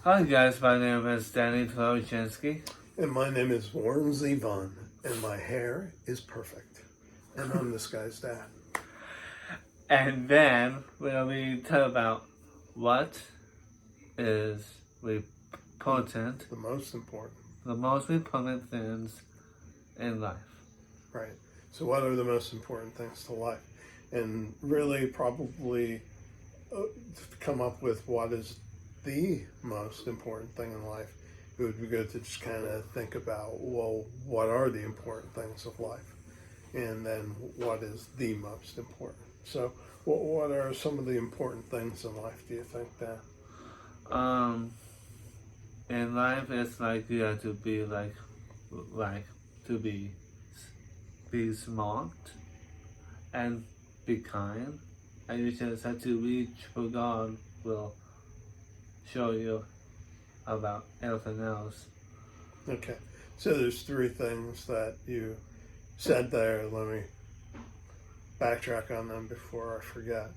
Hi guys, my name is Danny Tolochinsky. And my name is Warren Zevon, and my hair is perfect. And I'm this guy's dad. And then we'll be talking about what is important, The most important. the most important things in life. Right. So, what are the most important things to life? And really, probably to come up with what is the most important thing in life, it would be good to just kind of think about, well, what are the important things of life? And then what is the most important? So, what are some of the important things in life, do you think, Dan? In life, it's like you have to be to be smart and be kind, and you just have to reach for God will show you about everything else. Okay, so there's three things that you said there. Let me backtrack on them before I forget.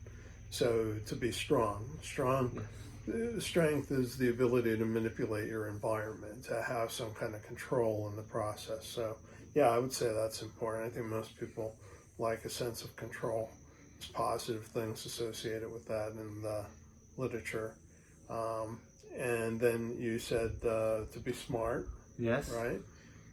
So to be strong, strength is the ability to manipulate your environment, to have some kind of control in the process. So yeah, I would say that's important. I think most people like a sense of control. There's positive things associated with that in the literature. And then you said to be smart, Yes. right?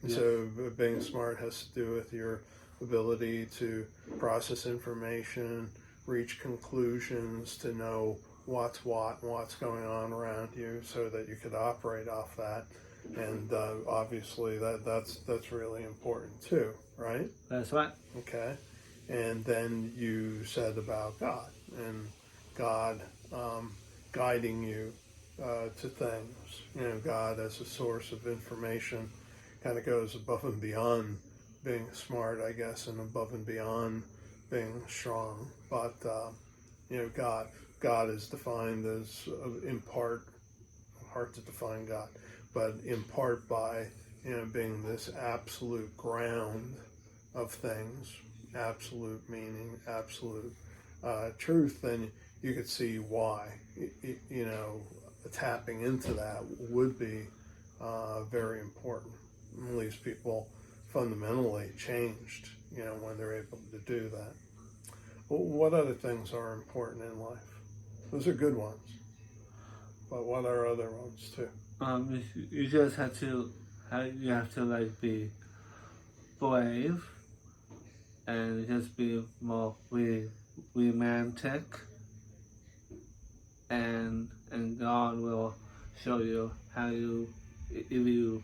And Yes. so being smart has to do with your ability to process information, reach conclusions, to know what's what and what's going on around you, so that you could operate off that. And obviously, that's really important too, right? That's right. Okay. And then you said about God and God guiding you to things. You know, God as a source of information kind of goes above and beyond being smart, I guess, and above and beyond being strong. But you know, God is defined as in part, hard to define God, but in part by, you know, being this absolute ground of things, absolute meaning, absolute truth. Then you could see why, you know, tapping into that would be very important. At least people fundamentally changed, you know, when they're able to do that. Well, what other things are important in life? Those are good ones. But what are other ones too? You just have to, be brave and just be more romantic, and God will show you how if you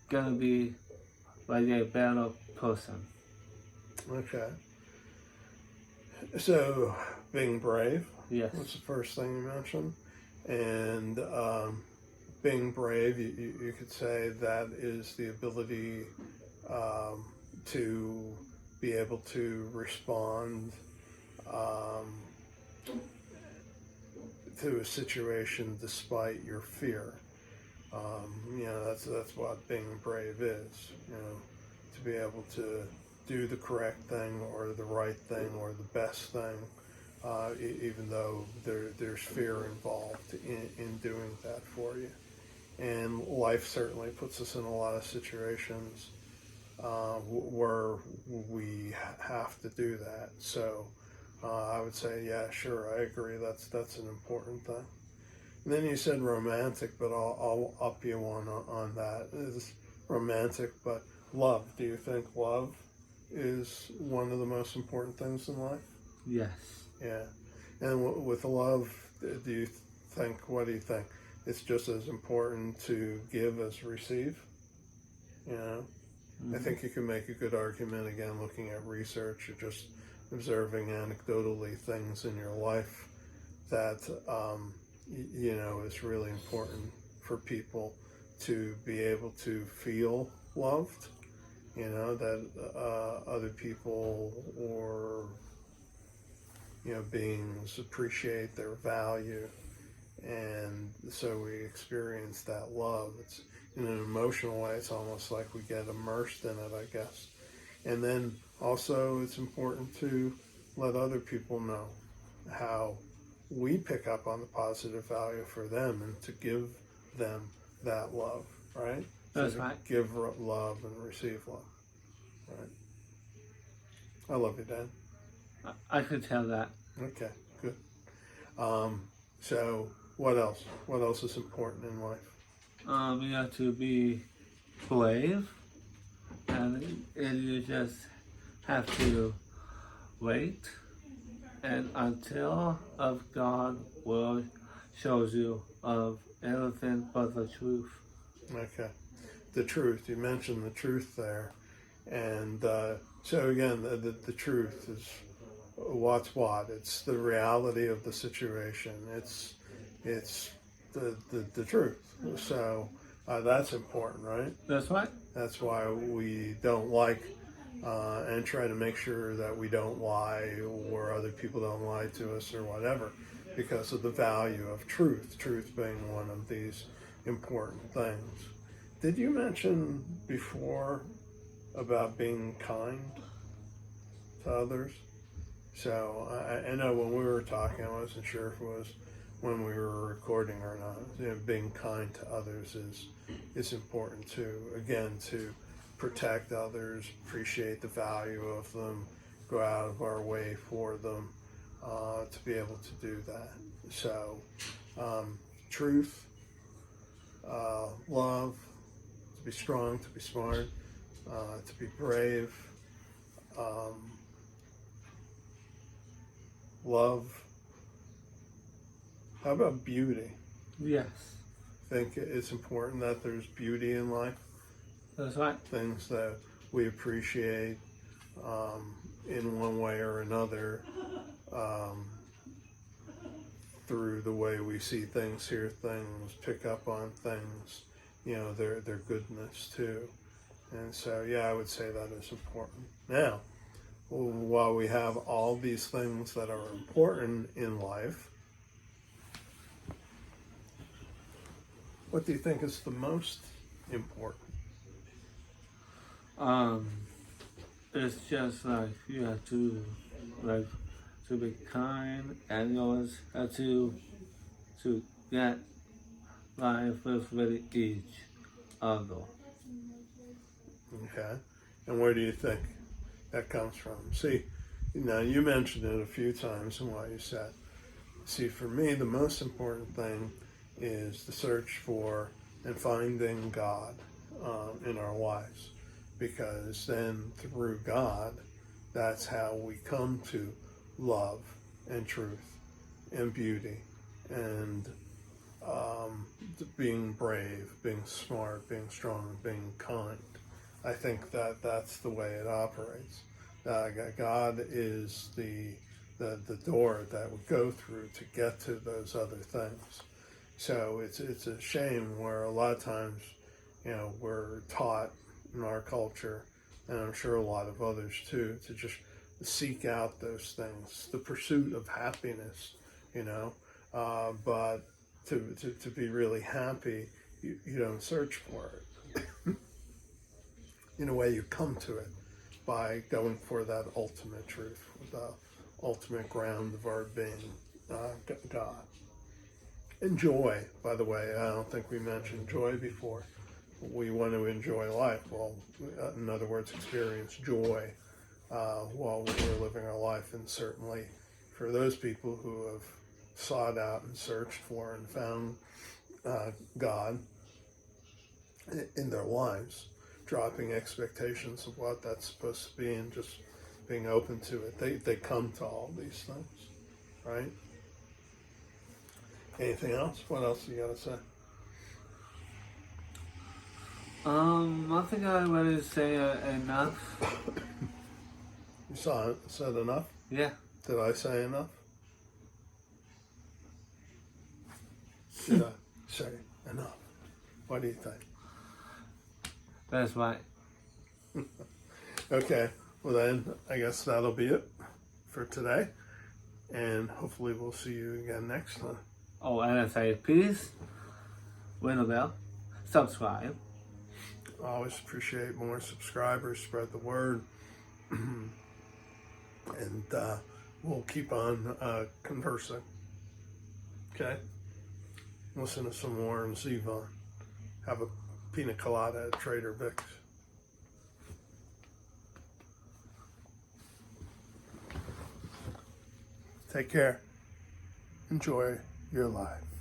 gonna be like a better person. Okay. So being brave. Yes. That's the first thing you mentioned. And being brave, you could say that is the ability to be able to respond to a situation despite your fear. You know, that's what being brave is. You know, to be able to do the correct thing or the right thing or the best thing, even though there's fear involved in doing that for you. And life certainly puts us in a lot of situations where we have to do that. So I would say, yeah, sure, I agree. That's an important thing. And then you said romantic, but I'll up you on that. It's romantic, but love. Do you think love is one of the most important things in life? Yes. Yeah. And with love, do you think, what do you think? It's just as important to give as receive? You know? Mm-hmm. I think you can make a good argument, again, looking at research or just observing anecdotally things in your life that, you know, is really important for people to be able to feel loved, you know, that other people or, you know, beings appreciate their value. And so we experience that love. It's in an emotional way, it's almost like we get immersed in it, I guess. And then also it's important to let other people know how we pick up on the positive value for them and to give them that love, right? That's to right. Give love and receive love, right? I love you, Dan. I could tell that. Okay, good. So what else? What else is important in life? You have to be brave, and you just have to wait, and until of God will shows you of anything but the truth. Okay, the truth. You mentioned the truth there, and so again, the truth is what's what. It's the reality of the situation. It's the truth. So that's important, right? That's right. That's why we don't like and try to make sure that we don't lie or other people don't lie to us or whatever, because of the value of truth. Truth being one of these important things. Did you mention before about being kind to others? So I know when we were talking, I wasn't sure if it was when we were recording or not. You know, being kind to others is important too. Again, to protect others, appreciate the value of them, go out of our way for them, to be able to do that. So, truth, love, to be strong, to be smart, to be brave, love. How about beauty? Yes. I think it's important that there's beauty in life. That's right. Things that we appreciate in one way or another, through the way we see things, hear things, pick up on things, you know, their goodness too. And so, yeah, I would say that is important. Now, while we have all these things that are important in life, what do you think is the most important? It's just like you have to be kind, and you always have to get life with each other. Okay. And where do you think that comes from? See, now you mentioned it a few times in what you said. See, for me, the most important thing is the search for and finding God in our lives. Because then through God, that's how we come to love and truth and beauty and being brave, being smart, being strong, being kind. I think that that's the way it operates. God is the door that we go through to get to those other things. So it's a shame where a lot of times, you know, we're taught in our culture, and I'm sure a lot of others too, to just seek out those things, the pursuit of happiness, you know, but to be really happy, you don't search for it. In a way, you come to it by going for that ultimate truth, the ultimate ground of our being, God. And joy, by the way, I don't think we mentioned joy before. We want to enjoy life. Well, in other words, experience joy while we're living our life. And certainly for those people who have sought out and searched for and found God in their lives, dropping expectations of what that's supposed to be and just being open to it, they come to all these things, right? Anything else? What else you got to say? I think I already say enough. You said enough? Yeah. Did I say enough? Did I say enough? What do you think? That's right. Okay, well then, I guess that'll be it for today. And hopefully we'll see you again next time. Oh, and I say please ring the bell, subscribe. I always appreciate more subscribers, spread the word. And we'll keep on conversing. Okay? Listen to some Warren Zevon. Have a pina colada at Trader Vic's. Take care. Enjoy your life.